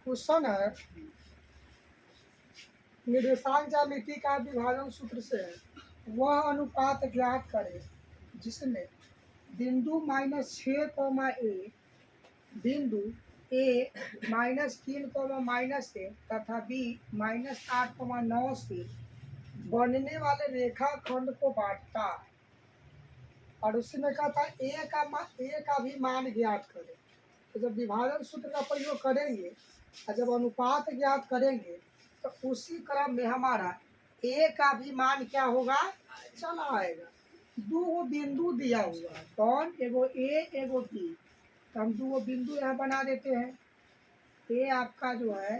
Question है निर्देशांक ज्यामिति का विभाजन सूत्र से वह अनुपात ज्ञात करें जिसमें बिंदु -6, बिंदु ए -3, तथा बी -8, से बनने वाले रेखाखंड को बांटता है। और उसमें कहा था ए का भी मान ज्ञात करें। तो जब विभाजन सूत्र का प्रयोग करेंगे और जब अनुपात ज्ञात करेंगे तो उसी क्रम में हमारा ए का भी मान क्या होगा, चला आएगा। दो बिंदु दिया हुआ है, कौन, एगो ए एगो बी। तो हम दो बिंदु यहाँ बना देते हैं। ए आपका जो है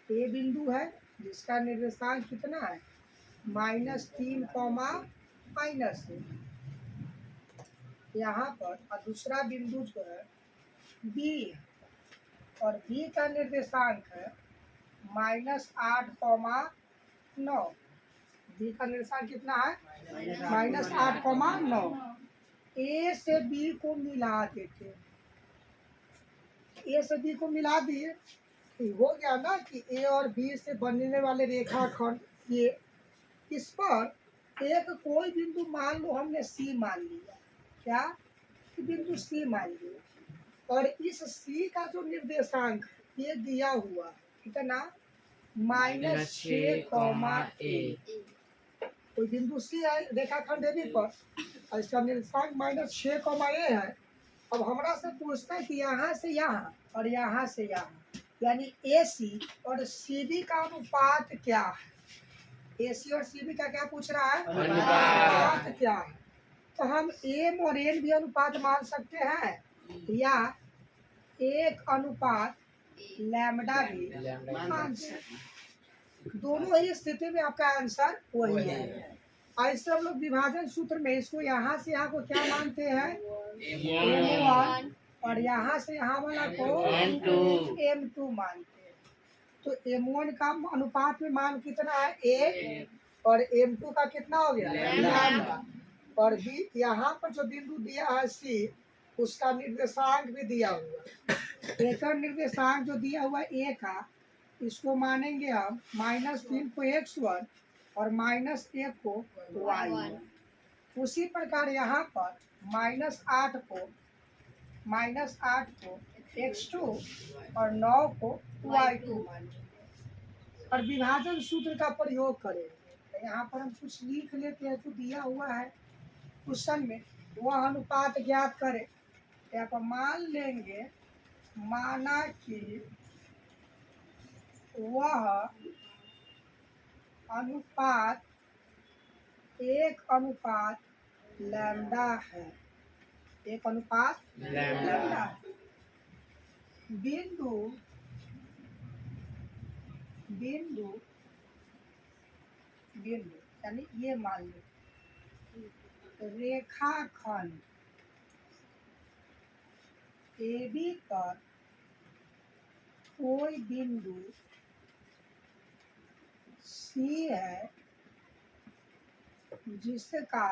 ए बिंदु है जिसका निर्देशांक कितना है -3, यहाँ पर। और दूसरा बिंदु जो है बी है और बी का निर्देशांक है -8, बी का निर्देशांक कितना है -8, ए से बी को मिला देते हैं। ए से बी को मिला दिए, हो गया ना कि ए और बी से बनने वाले रेखाखंड ये। इस पर एक कोई बिंदु मान लो, हमने सी मान लिया, क्या कि बिंदु सी मान लिया। और इस सी का जो निर्देशांक ये दिया हुआ कितना -6, कोई बिंदु सी है रेखाखंड ए पर और इसका निर्देशांक -6, है। अब हमरा से पूछता है कि यहाँ से यहाँ और यहाँ से यहाँ, यानी ए सी और सी बी का अनुपात क्या है। ए सी और सी बी का क्या पूछ रहा है, अनुपात क्या है। तो हम एम और एन भी अनुपात मान सकते हैं या 1 लैम्डा भी मान सकते हैं। दोनों ही स्थिति में आपका आंसर वही है। ऐसे हम लोग विभाजन सूत्र में इसको यहाँ से यहाँ को क्या मानते हैं, M1, और यहाँ से यहाँ वाला को M2 मानते हैं। तो M1 का अनुपात में मान कितना है 1 और M2 का कितना हो गया लैम्डा। और बी यहाँ पर जो बिंदु दिया है सी, उसका निर्देशांक भी दिया हुआ है। एक निर्देशांक जो दिया हुआ ए का, इसको मानेंगे हम -3 को x1 और -1 को y1। उसी प्रकार यहाँ पर -8 को x2 और 9 को y2 मानेंगे और विभाजन सूत्र का प्रयोग करेंगे। यहाँ पर हम कुछ लिख लेते हैं जो दिया हुआ है क्वेश्चन में, वह अनुपात ज्ञात करें। यहाँ पर मान लेंगे, माना कि वह अनुपात 1 लैम्डा है, 1 लैम्डा है। बिंदु यानी ये मान लो रेखाखंड ए बी पर कोई बिंदु सी है जिसका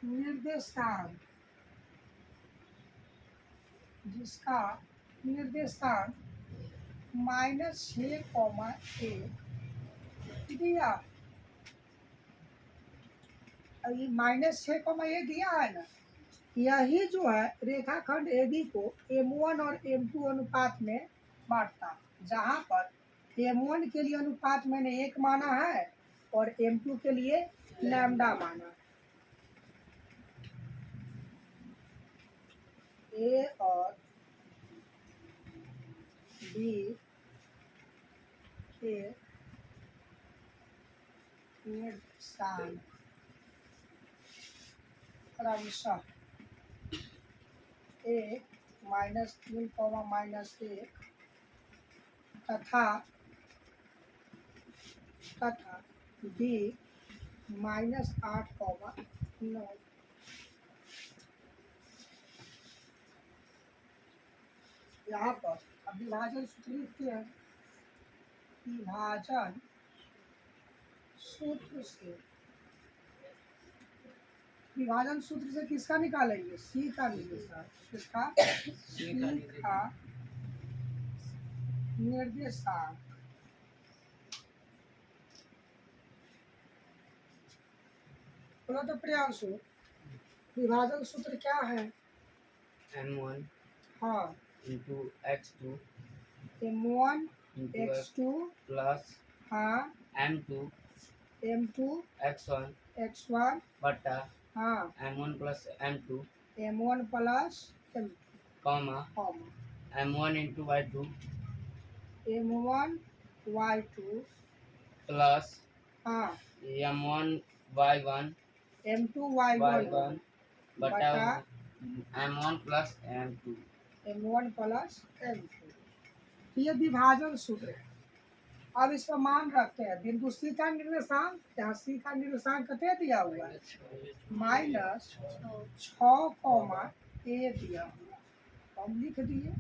निर्देशांक -6, दिया। ये -6, दिया है ना, यही जो है रेखाखंड ए बी को M1 और M2 अनुपात में बांटता है। जहाँ पर M1 के लिए अनुपात मैंने 1 माना है और M2 के लिए लैम्डा माना है। ए और बी के निर्देशांक क्रमशः 1 -3, -1 तथा बी -8, 9। यहाँ पर अब विभाजन सूत्र लिखते हैं। विभाजन सूत्र से किसका निकालेंगे, सी का निर्देशांक, किसका, सी का निर्देशांक। बोलो तो प्रियांशु, विभाजन सूत्र क्या है? m1 हाँ, into x2 m1 into x2 plus हाँ m2 m2 x1 x1 बटा हाँ m1 plus m2 m1 plus m2 comma comma m1 into y2 m1 y2 plus हाँ m1 y1 m2 y1 y1 बटा बटा m1 plus m2। m1 plus m2। ये विभाजन सूत्र है। अब इसका मान रखते हैं। बिंदु सी का निर्देशांक, यहाँ सी का निर्देशांक कितने दिया हुआ है? -6, a दिया हुआ, हम लिख दिए।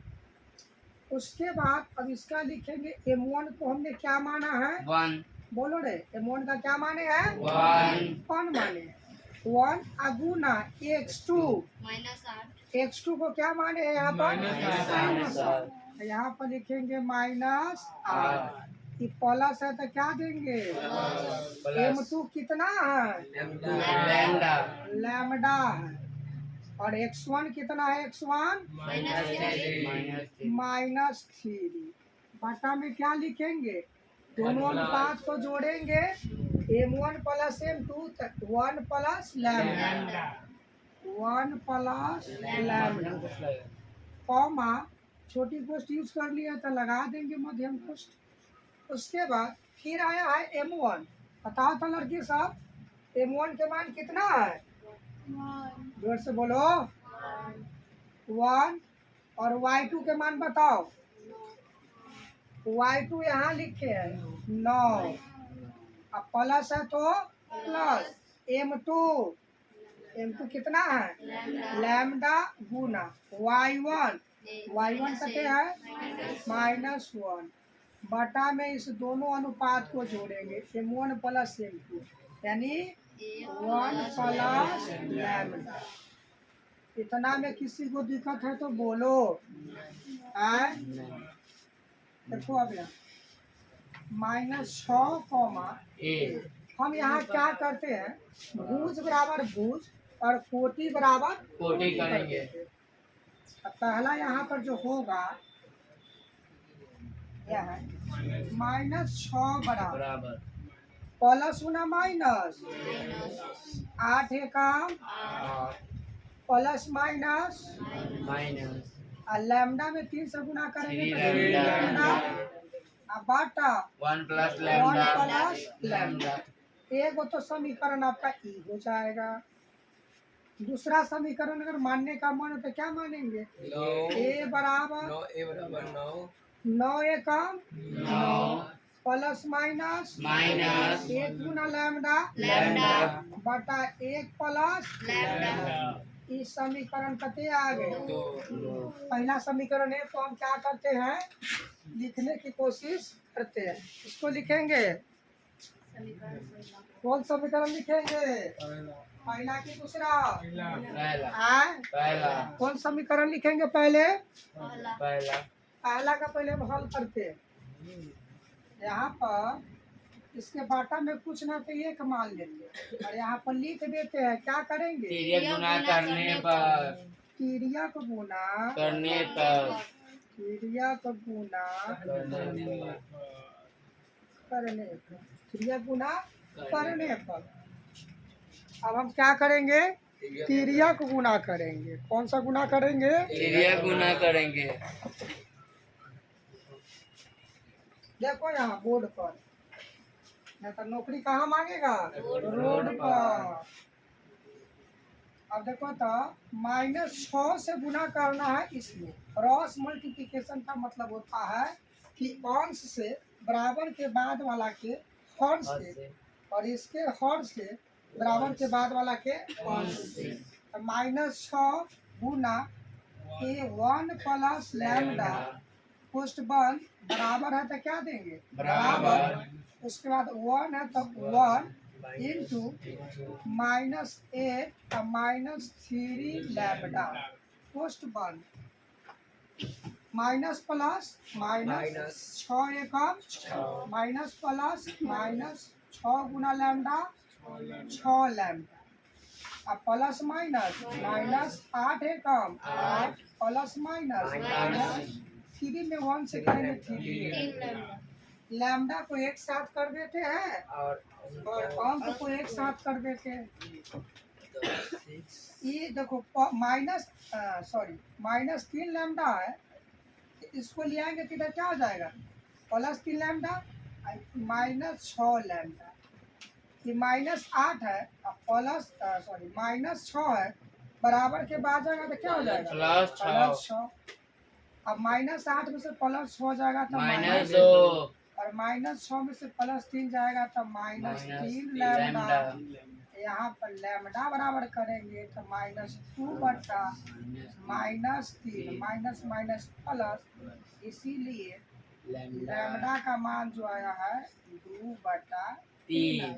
उसके बाद अब इसका लिखेंगे m1 को हमने क्या माना है? 1 बोलो रे, m1 का क्या माने हैं? 1 1 माने 1 अगुना x2 x2 को क्या माने हैं यहाँ पर? -8। यहाँ पर लिखेंगे -8। ये प्लस है तो क्या देंगे? m2 कितना है? लैम्डा लैम्डा है। और x1 कितना है? x1 -3। बटा में क्या लिखेंगे? दोनों अनुपात को जोड़ेंगे, m1 प्लस m2 तक 1 plus lambda 1 plus lambda comma छोटी कोष्ठ यूज कर लिया तो लगा देंगे मध्यम कोष्ठ। उसके बाद फिर आया है m1। बताओ तो लड़की साहब, m1 के मान कितना है? जोर से बोलो। 1। और y2 के मान बताओ। y2 यहाँ लिखे हैं 9। अब प्लस है तो प्लस m2 कितना है? लैम्डा गुना y1 कते है? -1 बटा में इस दोनों अनुपात को जोड़ेंगे, m1 प्लस m2 यानी 1 प्लस लैम्डा। इतना में किसी को दिक्कत है तो बोलो। आए देखो अब यहाँ -6, हम यहाँ क्या करते हैं? भुज बराबर भुज और कोटि बराबर कोटि करेंगे। अब पहला यहाँ पर जो होगा यह है -6 बराबर प्लस गुना माइनस 8 एकम प्लस माइनस लैम्डा में 3 से गुना करेंगे तो 3 लैम्डा बाटा 1 प्लस 1 प्लस लैम्डा। एक तो समीकरण आपका ई हो जाएगा। दूसरा समीकरण अगर मानने का मन है तो क्या मानेंगे? a बराबर 9 एकम 9 प्लस माइनस 1 गुना लैम्डा बटा 1 प्लस इस समीकरण कते आ गए? पहला समीकरण है तो हम क्या करते हैं? लिखने की कोशिश करते हैं। इसको लिखेंगे, कौन समीकरण लिखेंगे? पहला की दूसरा? पहला। कौन समीकरण लिखेंगे पहले? पहला का पहले हम हल करते हैं। यहाँ पर इसके बाटा में कुछ ना तो एक मान लेंगे और यहाँ पर लिख देते हैं। क्या करेंगे? गुना करने पर तिर्यक गुना करने पर तिर्यक गुना करने पर तिर्यक गुना करने पर अब हम क्या करेंगे? तिर्यक गुना करेंगे। कौन सा गुना करेंगे? गुना करेंगे। देखो यहाँ बोर्ड पर, नहीं तो नौकरी कहाँ मांगेगा? रोड पर। अब देखो तो -6 से गुना करना है। इसमें क्रॉस मल्टीप्लिकेशन का मतलब होता है कि अंश से बराबर के बाद वाला के हर से और इसके हर से बराबर के बाद वाला के अंश से। -6 गुना a1 प्लस लैम्डा पोस्ट 1 बराबर है तो क्या देंगे? बराबर। उसके बाद 1 है तो 1 into -8 -3 lambda post 1 minus plus minus 6 एकम माइनस प्लस माइनस 6 गुना लैम्डा 6 लैम्डा। अब प्लस माइनस माइनस 8 एकम 8 प्लस माइनस माइनस 3 में 1 से करेंगे 3 लैम्डा को एक साथ कर देते हैं और अंक को एक साथ कर देते हैं। ये देखो माइनस माइनस 3 लैम्डा है, इसको ले आएंगे तो इधर क्या हो जाएगा प्लस 3 लैम्डा माइनस 6 लैम्डा। ये माइनस 8 है और प्लस माइनस 6 है, बराबर के बाद जाएगा तो क्या हो जाएगा प्लस 6 अब माइनस 8 में से प्लस 6 जाएगा तो माइनस -2 2 और माइनस 6 में से प्लस 3 जाएगा तो माइनस 3 लैम्डा लैम्डा। यहाँ पर लैम्डा बराबर करेंगे तो -2 बटा -3 माइनस माइनस प्लस, इसीलिए लैम्डा का मान जो आया है 2/3।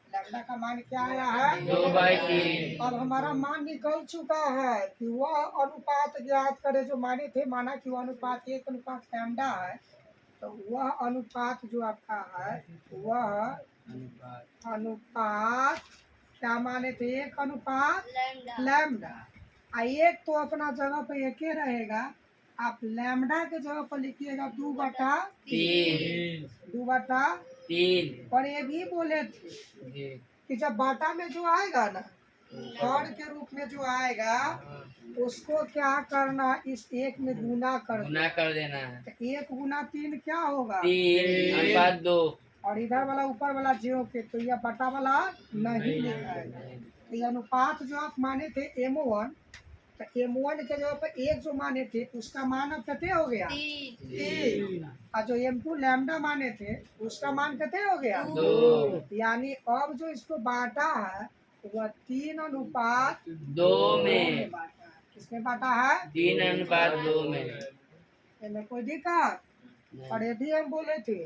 लैम्डा का मान क्या आया है 2/3। अब हमारा मान निकल चुका है कि वह अनुपात ज्ञात करे जो माने थे, माना कि वह अनुपात 1 लैम्डा है, तो वह अनुपात जो आपका है वह अनुपात क्या माने थे 1 लैम्डा। एक तो अपना जगह पे एक ही रहेगा, आप लैम्डा के जगह पर लिखिएगा 2/3 2/3। और ये भी बोले थे जी कि जब बाटा में जो आएगा ना हर के रूप में जो आएगा उसको क्या करना इस एक में गुना कर गुना कर देना है। तो 1 गुना 3 क्या होगा 3/2। और इधर वाला ऊपर वाला जो के तो यह बटा वाला नहीं लिखा है। तो ये अनुपात जो आप माने थे M1, तो M1 के जगह पर 1 जो माने थे उसका मान अब कितने हो गया 3 और जो M2 लैम्डा माने थे उसका मान कितने हो गया 2। यानी अब जो इसको बांटा है वह 3/2 में बांटा है। किसमें बांटा है 3/2 में। इसमें कोई दिक्कत। और ये भी हम बोले थे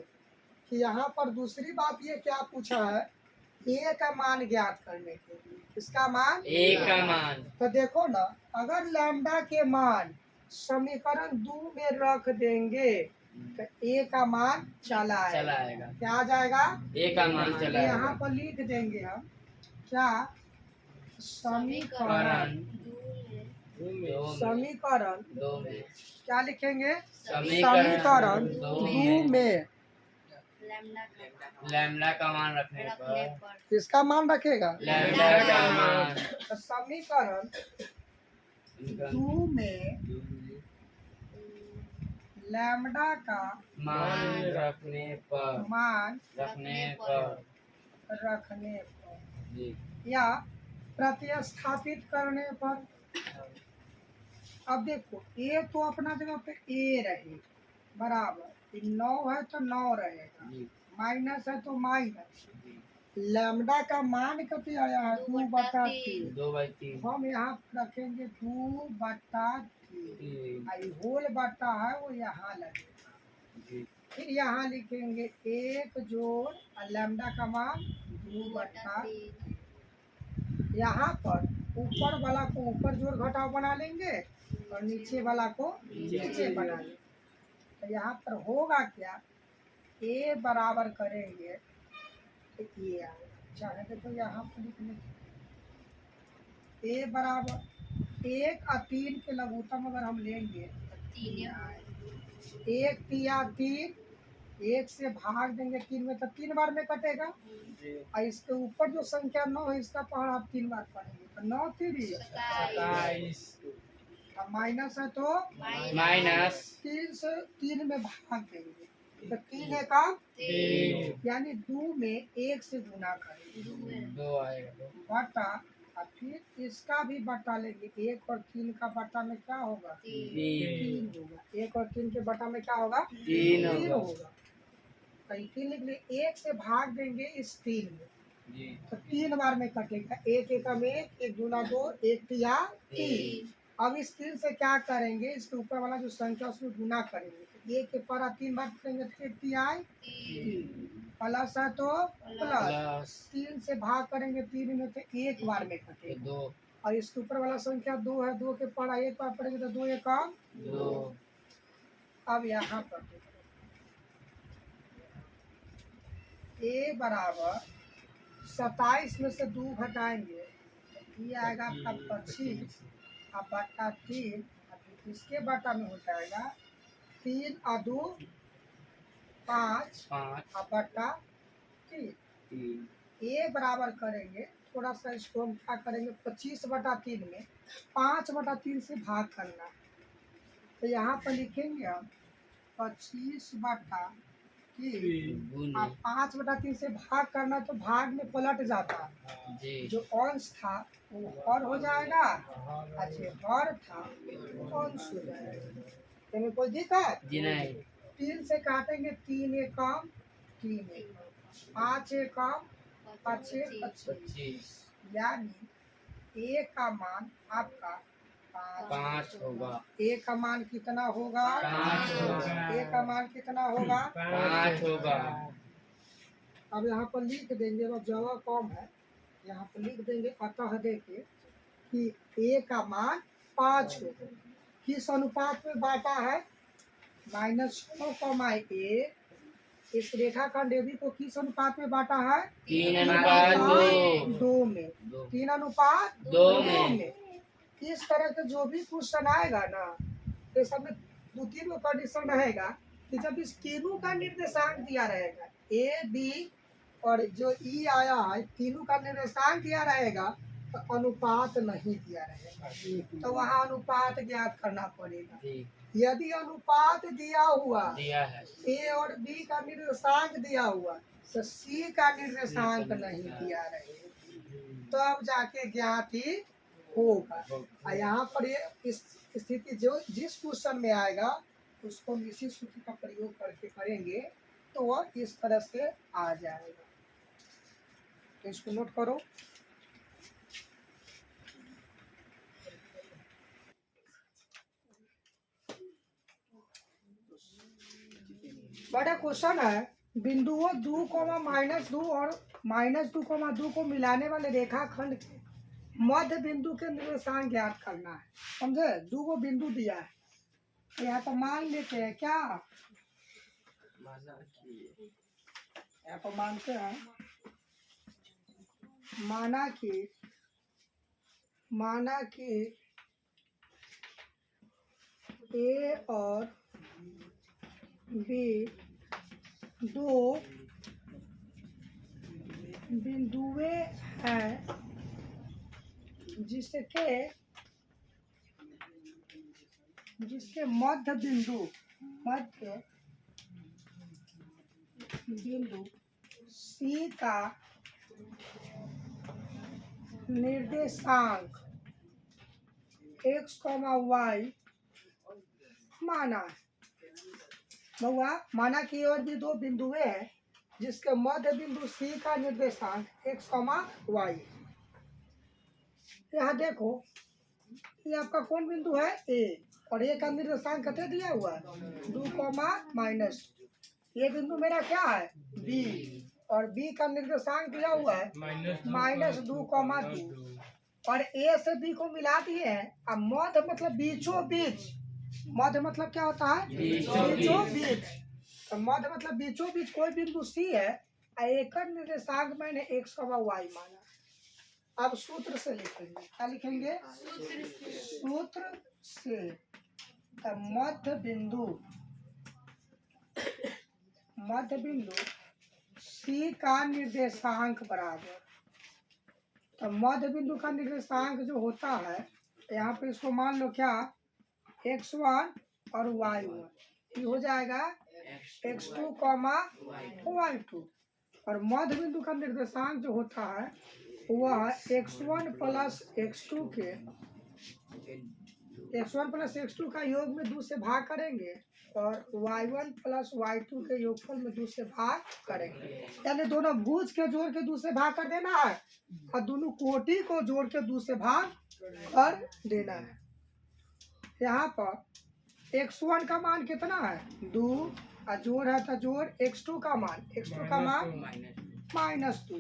कि यहाँ पर दूसरी बात ये क्या पूछा है ए का मान ज्ञात करने के लिए। किसका मान ए का मान। तो देखो ना अगर लैम्डा के मान समीकरण 2 में रख देंगे तो ए का मान चला आएगा। क्या आ जाएगा ए का मान चला यहाँ आएगा। पर लिख देंगे हम क्या समीकरण 2 में क्या लिखेंगे समीकरण 2 में लैम्डा का मान रखने पर किसका मान रखेगा लैम्डा का मान। तो समीकरण 2 में लैम्डा का मान रखने पर जी या प्रतिस्थापित करने पर। अब देखो ए तो अपना जगह पे ए रहे बराबर, 9 है तो 9 रहेगा, माइनस है तो माइनस। लैम्डा का मान कितने आया है 2/3। 2/3। हम यहाँ रखेंगे 2/3। होल बटा है वो यहाँ लगेगा। फिर यहाँ लिखेंगे 1 जोड़ लैम्डा का मान 2/3। यहाँ पर ऊपर वाला को ऊपर जोड़ घटाव बना लेंगे और नीचे वाला को नीचे बना लेंगे। तो यहाँ पर होगा क्या ए बराबर करेंगे तो ये आएगा। चाहे देखो यहाँ पर लिखने ए बराबर 1 और 3 के लघुत्तम अगर हम लेंगे तो 1 तिया 3, 1 से भाग देंगे 3 में तो 3 बार में कटेगा। और इसके ऊपर जो संख्या 9 है इसका पहाड़ आप 3 बार पढ़ेंगे तो 9 3 और माइनस है तो माइनस 3 से 3 में भाग देंगे तो 3 है का 3। यानी 2 में 1 से गुना करेंगे 2 आएगा बटा और फिर इसका भी बटा लेंगे। 1 और 3 का बटा में क्या होगा 3 होगा। 1 और 3 के बटा में क्या होगा 3 होगा। तो 3 लिख लिए 1 से भाग देंगे इस 3 में जी तो 3 बार में कटेगा। 1 एकम 1, 1 दूना 2, 1 तिया 3। अब इस 3 से क्या करेंगे इसके ऊपर वाला जो संख्या उसमें गुना करेंगे। 1 के पर 3 बार करेंगे तो 1 तिया 3 प्लस है तो प्लस 3 से भाग करेंगे 3 में तो 1 बार में कटेगा। 2 और इसके ऊपर वाला संख्या 2 है, 2 के पर 1 बार पड़ेगा तो 2 एकम 2 अब यहाँ पर a बराबर 27 में से 2 घटाएंगे, ये आएगा आपका 25 अब बटा 3, इसके बटा में हो जाएगा 3 और 2 5 5 अब बटा 3। ए बराबर करेंगे, थोड़ा सा इसको हम क्या करेंगे, 25/3 में 5/3 से भाग करना है। तो यहाँ पर लिखेंगे हम 25/3 अब 5/3 से भाग करना, तो भाग में पलट जाता है, जी जो अंश था वो हर हो जाएगा, अच्छा हर था वो अंश हो जाएगा। इसमें कोई दिक्कत जी नहीं 3 से काटेंगे, 3 एक कम 3 एक कम 5 एक कम 5 25, 25 यानी ए का मान आपका 5 होगा ए का मान कितना होगा, 5 होगा ए का मान कितना होगा। 5 होगा। अब यहाँ पर लिख देंगे, अब जगह कम है, यहाँ पर लिख देंगे अतः देके कि ए का मान 5 होगा। किस अनुपात में बांटा है, -6, इस रेखाखंड यदि को किस अनुपात में बांटा है, 3:2 में 3:2 में। इस तरह के जो भी क्वेश्चन आएगा ना, तो सब में 2-3 कंडीशन रहेगा कि जब इस तीनों का निर्देशांक दिया रहेगा, ए बी और जो ई आया है, तीनों का निर्देशांक दिया रहेगा, तो अनुपात नहीं दिया रहेगा, तो वहाँ अनुपात ज्ञात करना पड़ेगा। जी यदि अनुपात दिया हुआ, दिया है ए और बी का निर्देशांक दिया हुआ, तो सी का निर्देशांक नहीं दिया रहेगा, तो अब जाके ज्ञात ही होगा। और यहाँ पर ये इस स्थिति जो जिस क्वेश्चन में आएगा, उसको हम इसी सूत्र का प्रयोग करके करेंगे, तो वह इस तरह से आ जाएगा। तो इसको नोट करो। बड़ा क्वेश्चन है, बिंदुओं 2, -2 और -2, को मिलाने वाले रेखाखंड के मध्य बिंदु के निर्देशांक ज्ञात करना है। समझे, 2 को बिंदु दिया है, तो यहाँ पर मान लेते हैं क्या, यहाँ पर मानते हैं, माना कि ए और बी 2 बिंदुए हैं, जिसके मध्य बिंदु सी का निर्देशांक x, y माना है। बउआ, माना कि और भी 2 बिंदुए हैं, जिसके मध्य बिंदु सी का निर्देशांक x, y। यहाँ देखो, ये आपका कौन बिंदु है, ए, और ए का निर्देशांक कितने दिया हुआ है, 2, ये बिंदु मेरा क्या है, बी, और बी का निर्देशांक दिया हुआ है -2, और ए से बी को मिला दिए हैं। अब मध्य मतलब बीचों बीच, मध्य मतलब क्या होता है, बीचों बीच, तो मध्य मतलब बीचों बीच कोई बिंदु सी है, एक निर्देशांक मैंने x, y माना। अब सूत्र से लिखेंगे, क्या लिखेंगे, सूत्र से मध्य बिंदु सी का निर्देशांक बराबर, तो मध्य बिंदु का निर्देशांक जो होता है, यहाँ पे इसको मान लो क्या, x1 और y1, ये हो जाएगा x2, y2, और मध्य बिंदु का निर्देशांक जो होता है वह x1 प्लस x2 का योग में 2 से भाग करेंगे, और y1 प्लस y2 के योगफल में 2 से भाग करेंगे। यानी दोनों भुज के जोड़ के 2 से भाग कर देना है, और दोनों कोटि को जोड़ के 2 से भाग कर देना है। यहाँ पर x1 का मान कितना है, 2, और जोड़ है तो जोड़, x2 का मान -2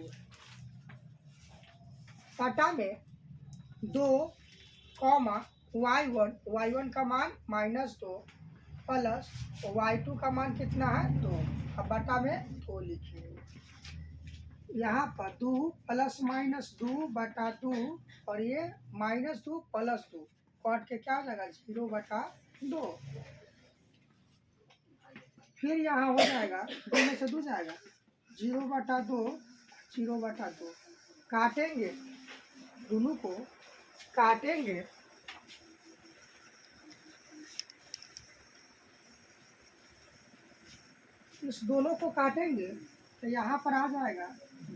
पटा में 2, y1 का मान -2, प्लस y2 का मान कितना है 2। अब बटा में 2 लिखेंगे। यहाँ पर 2 प्लस माइनस 2 बटा 2 और ये माइनस 2 प्लस 2 काट के क्या हो जाएगा 0 बटा 2। फिर यहाँ हो जाएगा 2 में से 2 जाएगा 0 बटा 2 0 बटा 2 काटेंगे दोनों को काटेंगे इस दोनों को काटेंगे तो यहाँ पर आ जाएगा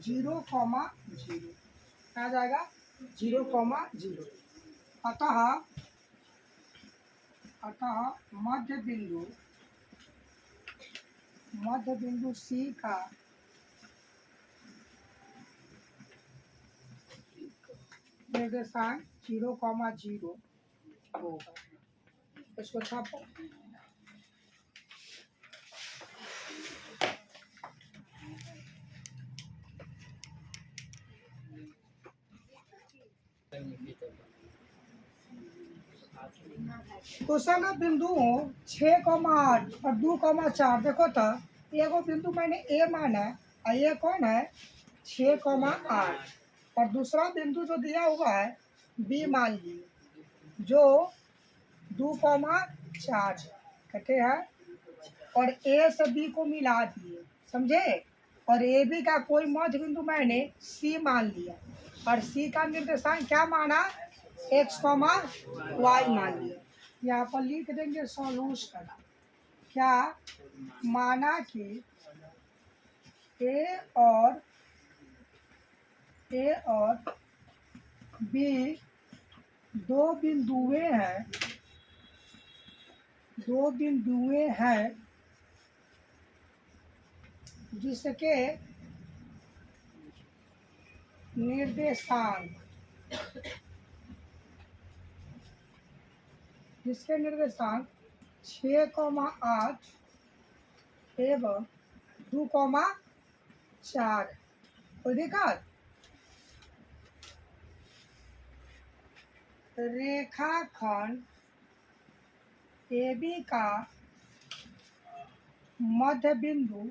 0, 0 आ जाएगा 0, 0। अतः मध्य बिंदु C का निर्देशांक 0, 0 होगा। इसको छापो। तो सर बिंदुओं 6, 8 और 2, 4 देखो तो एगो बिंदु मैंने ए माना है और ये कौन है 6, 8 और दूसरा बिंदु जो दिया हुआ है बी मान लीजिए जो 2, 4 कहते हैं और ए से बी को मिला दिए समझे और ए बी का कोई मध्य बिंदु मैंने सी मान लिया और सी का निर्देशांक क्या माना x, y मान लिया। यहाँ पर लिख देंगे सॉल्यूशन। क्या माना कि ए और बी दो बिंदुएं हैं जिसके निर्देशांक 6, 8 एवं 2, 4 कोई दिक्कत। रेखाखंड AB का मध्य बिंदु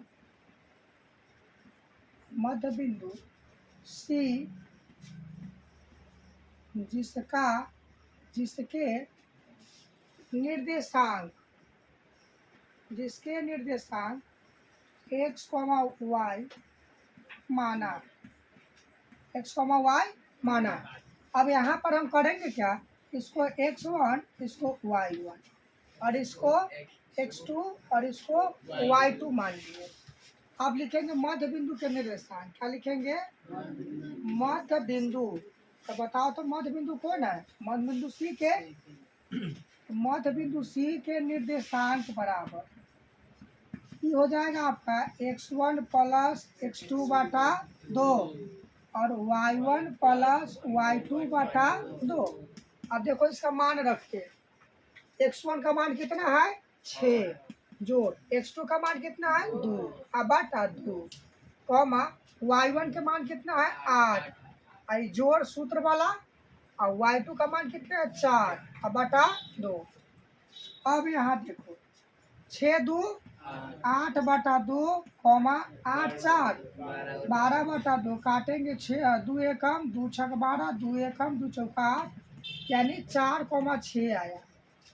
C जिसके निर्देशांक x, y माना अब यहाँ पर हम करेंगे क्या इसको x1 इसको y1 और इसको x2 और इसको y2 मान लिए। अब लिखेंगे मध्य बिंदु के निर्देशांक। क्या लिखेंगे मध्य बिंदु। तो बताओ तो मध्य बिंदु कौन है मध्य बिंदु C के निर्देशांक बराबर ये हो जाएगा आपका x1 प्लस x2 बटा 2 और y1 प्लस y2 बटा 2। अब देखो इसका मान रखते x1 का मान कितना है 6 जोड़ x2 का मान कितना है 2 अब बटा 2 कॉमा y1 के मान कितना है 8 और जोड़ सूत्र वाला और y2 का मान कितना है 4 अब बटा 2। अब यहाँ देखो 6, 2 8 बटा 2 कॉमा 8, 4 12 बटा 2 काटेंगे 6 2 एकम 2 छक 12 2 एकम 2 चौका 8 यानी 4, 6 आया।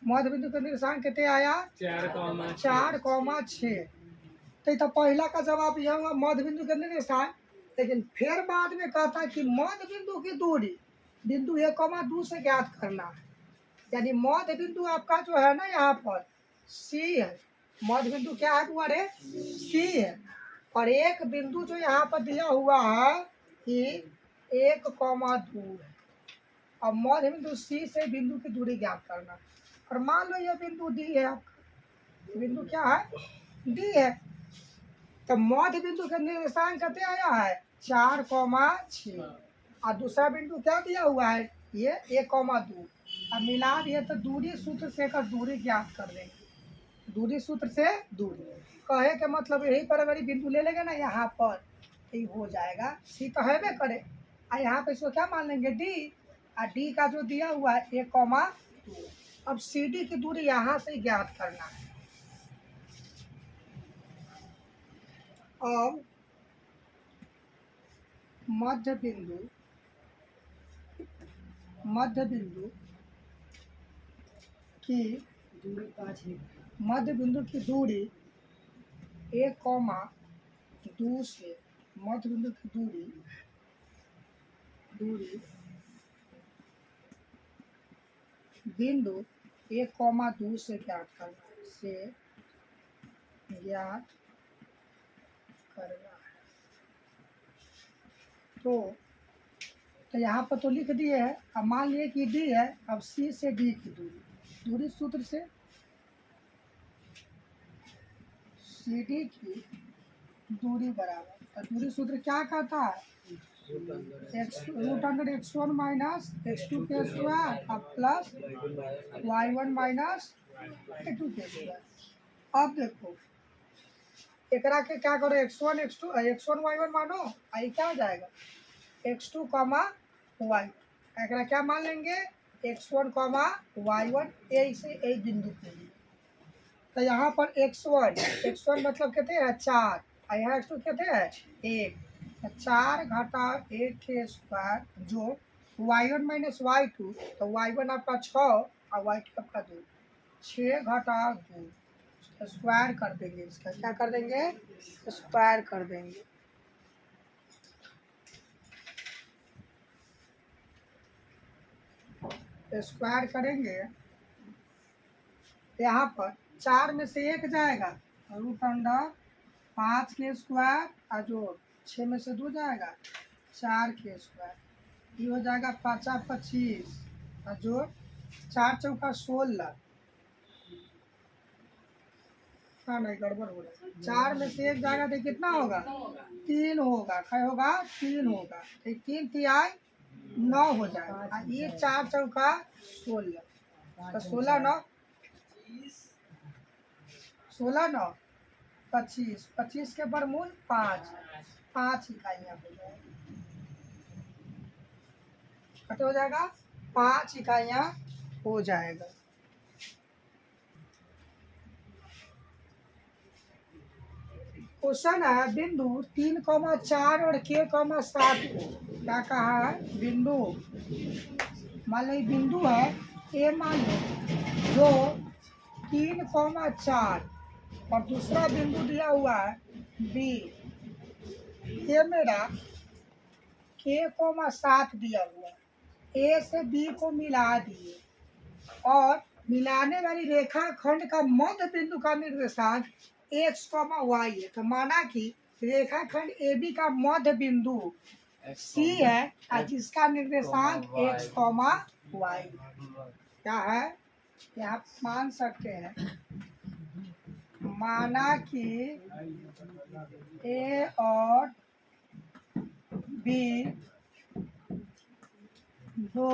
मध्य बिंदु का निर्देशांक कितने आया 4, 6। तो पहला का जवाब यह हुआ मध्य बिंदु का निर्देशांक। लेकिन फिर बाद में कहता है कि मध्य बिंदु की दूरी बिंदु 1, 2 से ज्ञात करना है। यानी मध्य बिंदु आपका जो है ना यहाँ पर C है। मध्य बिंदु क्या है तुम्हारे C है और एक बिंदु जो यहाँ पर दिया हुआ है कि 1, 2 है। अब मध्य बिंदु C से बिंदु की दूरी ज्ञात करना और मान लो यह बिंदु D है आपका बिंदु क्या है D है। तो मध्य बिंदु का निर्देशांक कितने आया है 4, 6 और दूसरा बिंदु क्या दिया हुआ है ये 1, 2। अब मिला दिए तो दूरी सूत्र से कर दूरी ज्ञात कर देंगे। दूरी सूत्र से दूरी कहे के मतलब यही पर अगर बिंदु ले लेंगे ना यहाँ पर ये हो जाएगा C तो है करे और यहाँ पे इसको क्या मान लेंगे D और D का जो दिया हुआ है 1, 2। अब CD की दूरी यहाँ से ज्ञात करना है। अब मध्य बिंदु की मध्य बिंदु की दूरी 1,2 से मध्य बिंदु की दूरी बिंदु 1,2 से ज्ञात करना है। तो यहाँ पर तो लिख दिए है। अब मान लिए कि डी है, अब सी से डी की दूरी सूत्र से सी डी की दूरी बराबर, तो दूरी सूत्र क्या कहता है? √x1 माइनस x2 के स्क्वायर अब प्लस y1 माइनस y2 के स्क्वायर। अब देखो एकरा के क्या करो, x1 y1 मानो, आई क्या हो जाएगा x2 y। एकरा क्या मान लेंगे x1 y1 ए बिंदु के लिए। तो यहाँ पर x1 मतलब कहते हैं 4 और यहाँ x2 कहते हैं 1। 4 घटा 1 के स्क्वायर जो y1 माइनस y2, तो y1 आपका 6 और y2 आपका 2, 6 घटा 2 स्क्वायर कर देंगे। इसका क्या कर देंगे? स्क्वायर कर देंगे। स्क्वायर करेंगे, यहाँ पर 4 में से 1 जाएगा, √5 के स्क्वायर और जो 6 में से 2 जाएगा 4 के स्क्वायर, ये हो जाएगा 5 25 और जो 4 चौका 16। हाँ नहीं गड़बड़ हो रहा है। 4 में से 1 जाएगा तो कितना होगा? 3 होगा। क्या होगा? 3 होगा। 3 तिहाई 9 हो जाएगा। ये 4 चौका 16, तो 16 9 25, 25 के बरमूल 5 इकाइयाँ हो जाएगी। कट हो जाएगा 5 इकाइयाँ हो जाएगा। क्वेश्चन है बिंदु 3,4 और k,7 को क्या कहा है? बिंदु मान लो बिंदु है ए, मान लो जो 3,4 और दूसरा बिंदु दिया हुआ है बी। ये मेरा k,7 दिया हुआ है। ए से बी को मिला दिए और मिलाने वाली रेखा खंड का मध्य बिंदु का निर्देशांक x, y है। तो माना कि रेखा खंड ए बी का मध्य बिंदु C है और जिसका निर्देशांक x, y क्या है? आप मान सकते हैं, माना कि A और B दो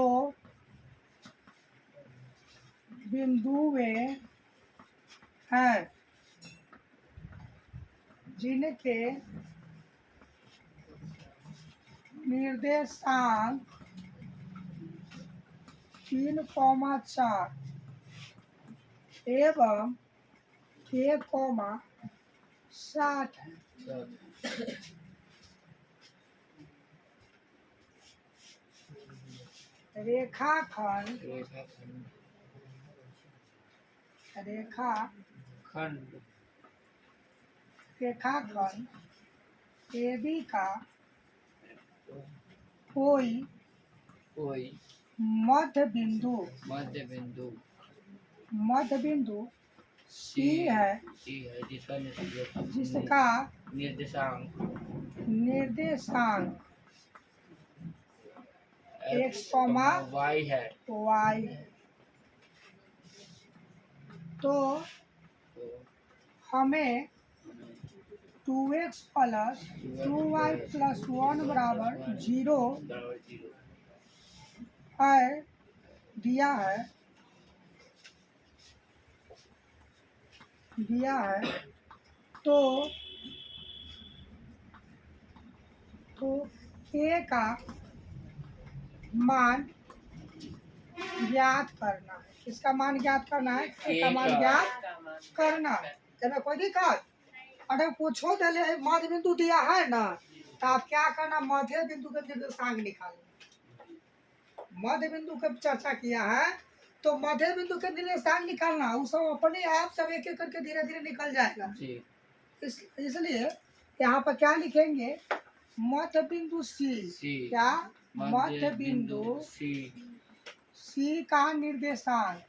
बिंदुएं हैं जिनके निर्देशांक 3,4 एवं k,7 है। रेखाखंड ए बी का कोई मध्य बिंदु सी है जिसका निर्देशांक x, y है। तो हमें 2x + 2y + 1 बराबर 0 है दिया है। तो k का मान ज्ञात करना है। किसका मान ज्ञात करना है? k का मान ज्ञात करना है। क्या कोई दिक्कत? अरे पूछो दले मध्य बिंदु दिया है ना, तो आप क्या करना, मध्य बिंदु का निर्देशांक निकालना। मध्य बिंदु का चर्चा किया है तो मध्य बिंदु के निर्देशांक निकालना, वो सब अपने आप सब एक एक करके धीरे धीरे निकल जाएगा। जी। इसलिए यहाँ पर क्या लिखेंगे, मध्य बिंदु सी। क्या? मध्य बिंदु सी सी का निर्देशांक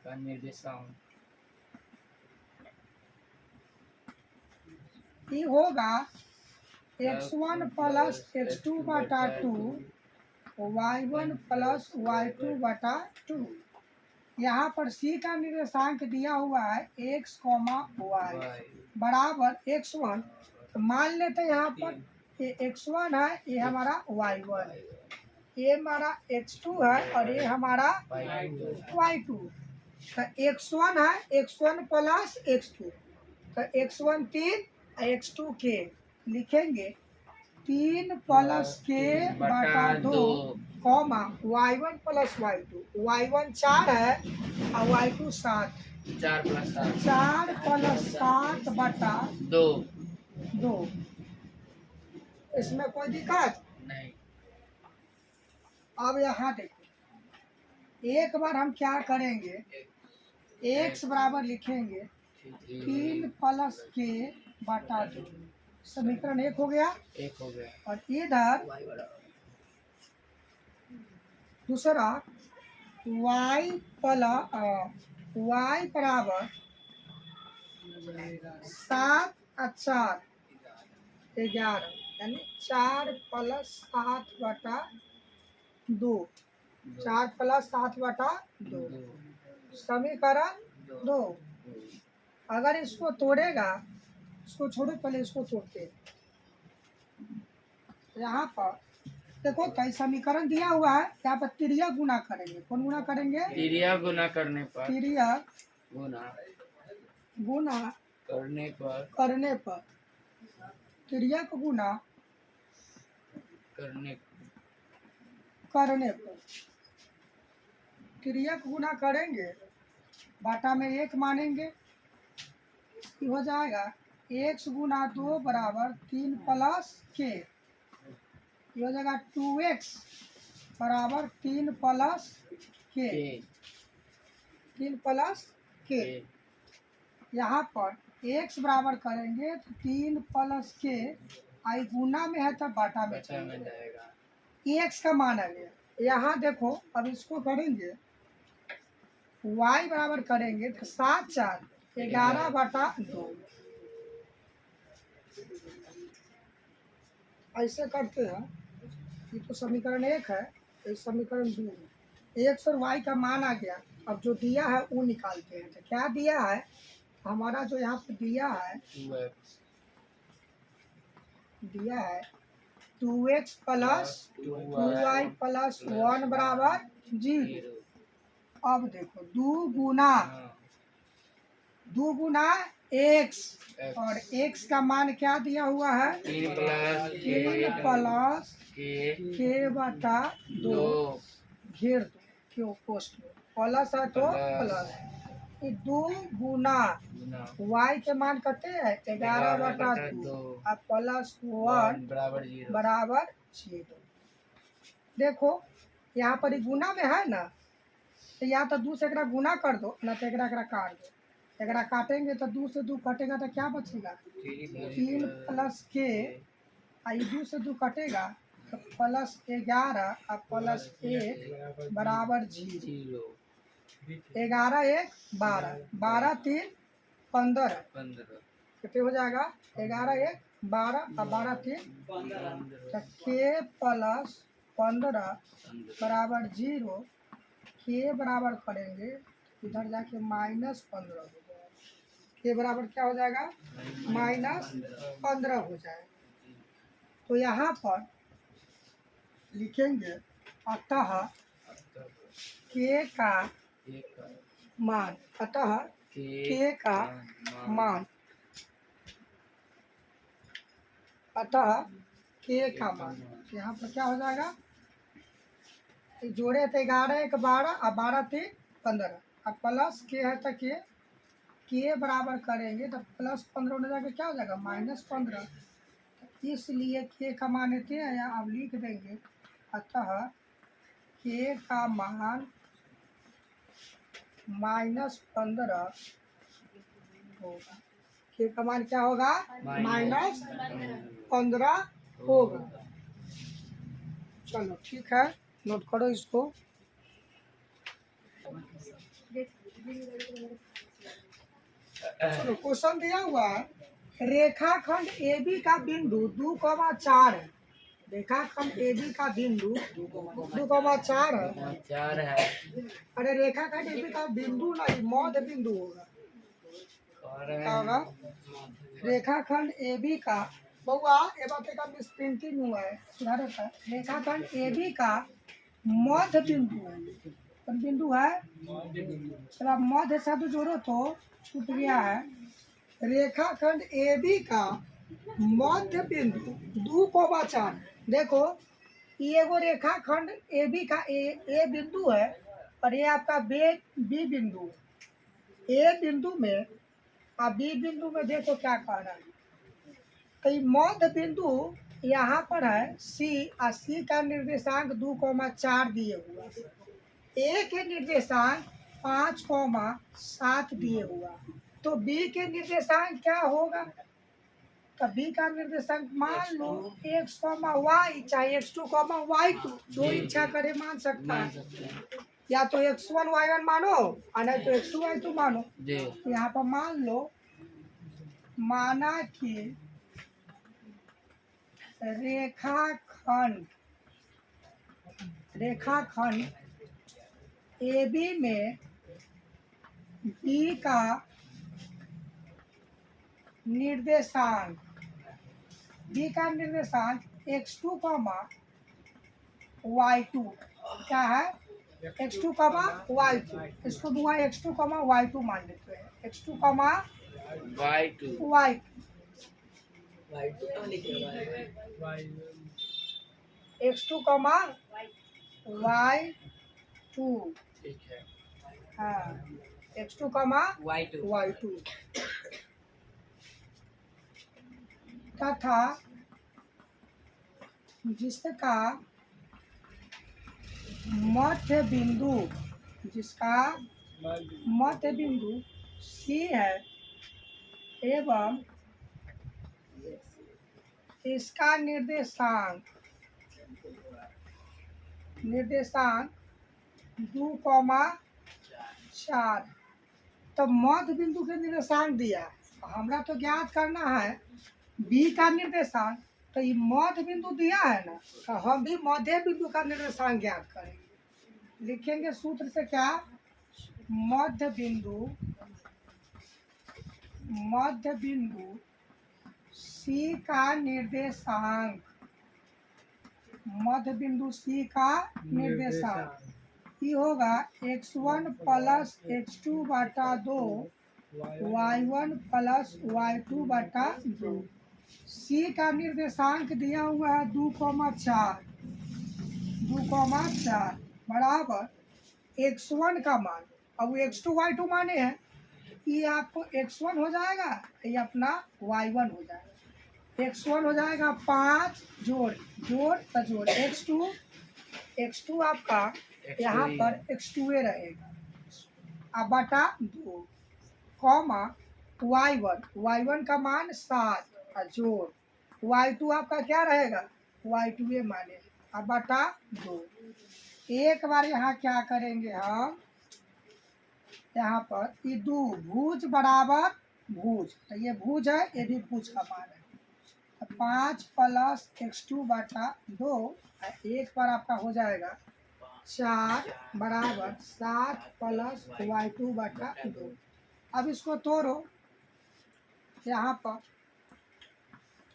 का निर्देशांक ये होगा x1 प्लस x2 बटा 2, y1 प्लस y2 बटा 2। यहाँ पर c का निर्देशांक दिया हुआ है x, y बराबर x1। तो मान लेते हैं यहाँ पर ये x1 है, ये हमारा y1, ये हमारा x2 है और ये हमारा y2। तो x1 है, x1 प्लस x2, तो x1 3, x2 के लिखेंगे 3 प्लस के बटा 2, comma y1 plus y2, y1 4 है और y2 7, 4 प्लस 7 4 प्लस 7 बटा 2। इसमें कोई दिक्कत नहीं। अब यहाँ देखो, एक बार हम क्या करेंगे, x बराबर लिखेंगे 3 प्लस के बटा 2, समीकरण 1 हो गया। एक हो गया। और इधर दूसरा y प्लस y बराबर 7 और 4 11, यानी 4 प्लस 7 बटा 2, 4 प्लस 7 बटा 2, समीकरण 2। अगर इसको तोड़ेगा, इसको छोड़ो, पहले इसको तोड़ते हैं। यहाँ पर देखो कई समीकरण दिया हुआ है, यहाँ पर तिर्यक गुना करेंगे। कौन गुना करेंगे? तिर्यक गुना करने पर तिर्यक गुना गुना करने पर तिर्यक गुना करने पर तिर्यक गुना करेंगे, बाटा में 1 मानेंगे, ये हो जाएगा x गुना 2 बराबर 3 प्लस के, ये हो जाएगा 2x बराबर 3 प्लस के, 3 प्लस के। यहाँ पर x बराबर करेंगे तो 3 प्लस के, आई गुना में है तो बाटा में जाएगा। x का मान आ गया। यहाँ देखो अब इसको करेंगे, y बराबर करेंगे तो 7 4 11 बटा 2, ऐसे करते हैं। ये तो समीकरण 1 है, ये समीकरण 2 है। x और y का मान आ गया। अब जो दिया है वो निकालते हैं। तो क्या दिया है हमारा, जो यहाँ पे दिया है 2x प्लस 2y प्लस 1 बराबर 0। अब देखो 2 गुना x, और x का मान क्या दिया हुआ है, 3 प्लस के बटा 2, घेर दो क्यों पोस्ट में, प्लस है तो प्लस। 2 गुना y के मान कते हैं 11 बटा 2 और प्लस 1 बराबर 0। देखो यहाँ पर ही गुना में है ना, तो या तो 2 से एकरा गुना कर दो, ना तो एकरा काट दो। एकरा काटेंगे तो 2 से 2 कटेगा तो क्या बचेगा, 3 प्लस के, आई 2 से 2 कटेगा तो प्लस 11 और प्लस 1 बराबर 0। 11 1 12, 12 3 15, कितने हो जाएगा 11 1 12 और 12 3 तो के प्लस 15 बराबर 0। के बराबर करेंगे इधर जाके माइनस 15 हो जाएगा। के बराबर क्या हो जाएगा, माइनस 15 हो जाएगा। तो यहाँ पर लिखेंगे अतः के का मान, अतः के का मान, अतः के का मान। यहाँ पर क्या हो जाएगा, जोड़े तो 11 1 12 और 12 3 15 और प्लस के है तो के के बराबर करेंगे तो प्लस 15 होने जाकर क्या हो जाएगा -15। इसलिए के का मान लेते हैं या अब लिख देंगे। अतः के का मान -15 होगा। के का मान क्या होगा -15 होगा। चलो ठीक है, नोट करो इसको। चलो क्वेश्चन दिया हुआ है, रेखाखंड AB का बिंदु 2,4 है। रेखाखंड AB का बिंदु 2,4 है। 4 है। अरे रेखाखंड AB का बिंदु नहीं, मध्य बिंदु होगा। और क्या होगा? रेखाखंड AB का बउआ ए बात का मिसप्रिंटिंग हुआ है, सुधारो था। रेखाखंड AB का मध्य बिंदु है। कौन बिंदु है? चलो आप मध्य शब्द जोड़ो तो छूट गया है। रेखाखंड AB का मध्य बिंदु 2,4। देखो ये एगो रेखाखंड AB का ए बिंदु है और ये आपका बी बिंदु। ए बिंदु में और बी बिंदु में देखो क्या कह रहा है। तो ये मध्य बिंदु यहाँ पर है C और C का निर्देशांक 2,4 दिए हुआ है। ए के निर्देशांक 5,7 दिए हुआ। तो बी के निर्देशांक क्या होगा? तो बी का निर्देशांक मान लो x, y चाहे x2, y2 जो इच्छा करे मान सकता है। या तो x1 y1 मानो और नहीं तो x2 y2 मानो। जी। यहाँ पर मान लो, माना कि रेखाखंड AB में B का निर्देशांक x2, y2 क्या है? x2, y2। इसको दूंगा x2, y2 मान लेते हैं। x2, y2 y2 x2, y2 ठीक है। हाँ, x2, y2 तथा जिसका मध्य बिंदु C है एवं इसका निर्देशांक 2,4। तो मध्य बिंदु के निर्देशांक दिया, हमरा तो ज्ञात करना है बी का निर्देशांक। तो ये मध्य बिंदु दिया है ना, तो हम भी मध्य बिंदु का निर्देशांक ज्ञात करेंगे। लिखेंगे सूत्र से क्या? मध्य बिंदु C का निर्देशांक, मध्य बिंदु C का निर्देशांक ये होगा x1 प्लस x2 बटा 2 y1 प्लस y2 बटा 2। C का निर्देशांक दिया हुआ है 2,4 बराबर x1 का मान। अब x2 y2 माने हैं, ये आपको x1 हो जाएगा, ये अपना y1 हो जाएगा। x1 हो जाएगा 5 जोड़ x2 आपका यहाँ पर x2 रहेगा। अब बटा 2 कॉमा y1 का मान 7 और जोड़ y2 आपका क्या रहेगा? y2 माने। अब बटा 2 एक बार यहाँ क्या करेंगे हम, यहाँ पर ये 2 भुज बराबर भुज, तो ये भुज है, ये भी भुज का मान है। 5 प्लस x2 बटा 2 एक बार आपका हो जाएगा 4 बराबर 7 प्लस y2 बटा 2। अब इसको तोड़ो, यहाँ पर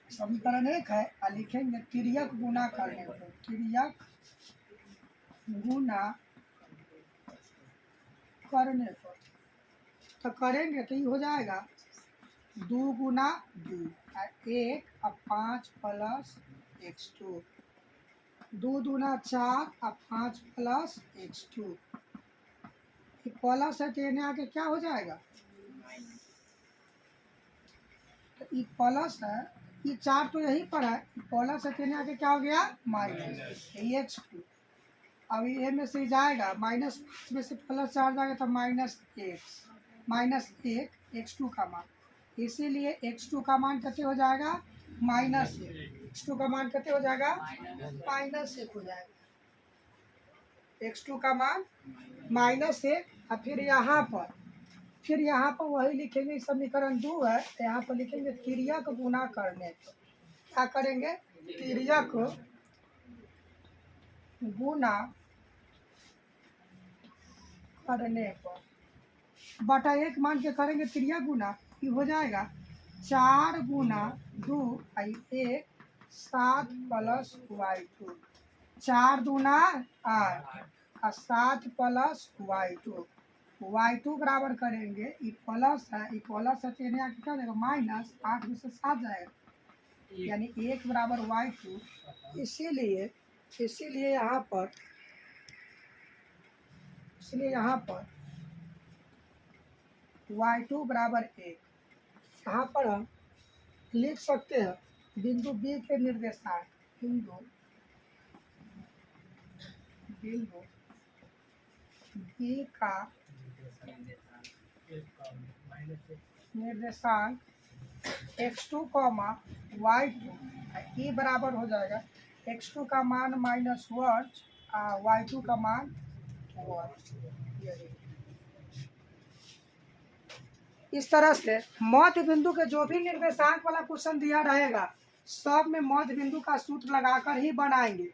समीकरण 1 है और लिखेंगे तिर्यक गुना करने को, तिर्यक गुना करने पर तो करेंगे तो ये हो जाएगा 2 गुना 2 और 1 और 5 प्लस x2, 2 दूना 4 और 5 प्लस x2। प्लस है तो आके क्या हो जाएगा ये प्लस है, ये 4 तो यहीं पर है, प्लस है कहने आके क्या हो गया माइनस, ये x2। अब ये में से जाएगा माइनस में से प्लस 4 जाएगा तो -1 x2 का मान, इसीलिए x2 का मान कितने हो जाएगा -1, x2 का मान कितने हो जाएगा -1 हो जाएगा, x2 का मान -1। और फिर यहाँ पर वही लिखेंगे, समीकरण 2 है तो यहाँ पर लिखेंगे तिर्यक गुना करने पर, क्या करेंगे तिर्यक गुना करने पर बटा 1 मान के करेंगे तिर्यक गुना, ये हो जाएगा 4 गुना 2 1 7 प्लस y2, 4 दूना 8 और 7 प्लस y2 बराबर करेंगे, ये प्लस है तो यानी आगे क्या जाएगा -8 में से 7 जाएगा, यानी 1 बराबर y2। इसीलिए यहाँ पर y2 बराबर 1, यहाँ पर हम लिख सकते हैं बिंदु B के निर्देशांक, बिंदु B का निर्देशांक x2, y2, ये बराबर हो जाएगा x2 का मान -1 y2 का मान 1। इस तरह से मध्य बिंदु के जो भी निर्देशांक वाला क्वेश्चन दिया रहेगा सब में मध्य बिंदु का सूत्र लगाकर ही बनाएंगे।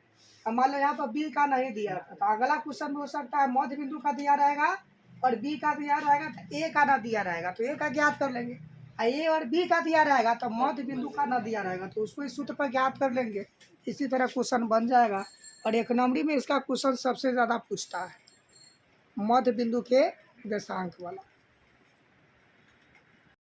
मान लो यहाँ पर बी का नहीं दिया था तो अगला क्वेश्चन में हो सकता है मध्य बिंदु का दिया रहेगा और बी का दिया रहेगा तो ए का ना दिया रहेगा तो ए का ज्ञात कर लेंगे, ए और बी का दिया रहेगा तो मध्य बिंदु का ना दिया रहेगा तो उसको इस सूत्र पर ज्ञात कर लेंगे। इसी तरह क्वेश्चन बन जाएगा। और 1 नंबरी में इसका क्वेश्चन सबसे ज़्यादा पूछता है मध्य बिंदु के निर्देशांक वाला।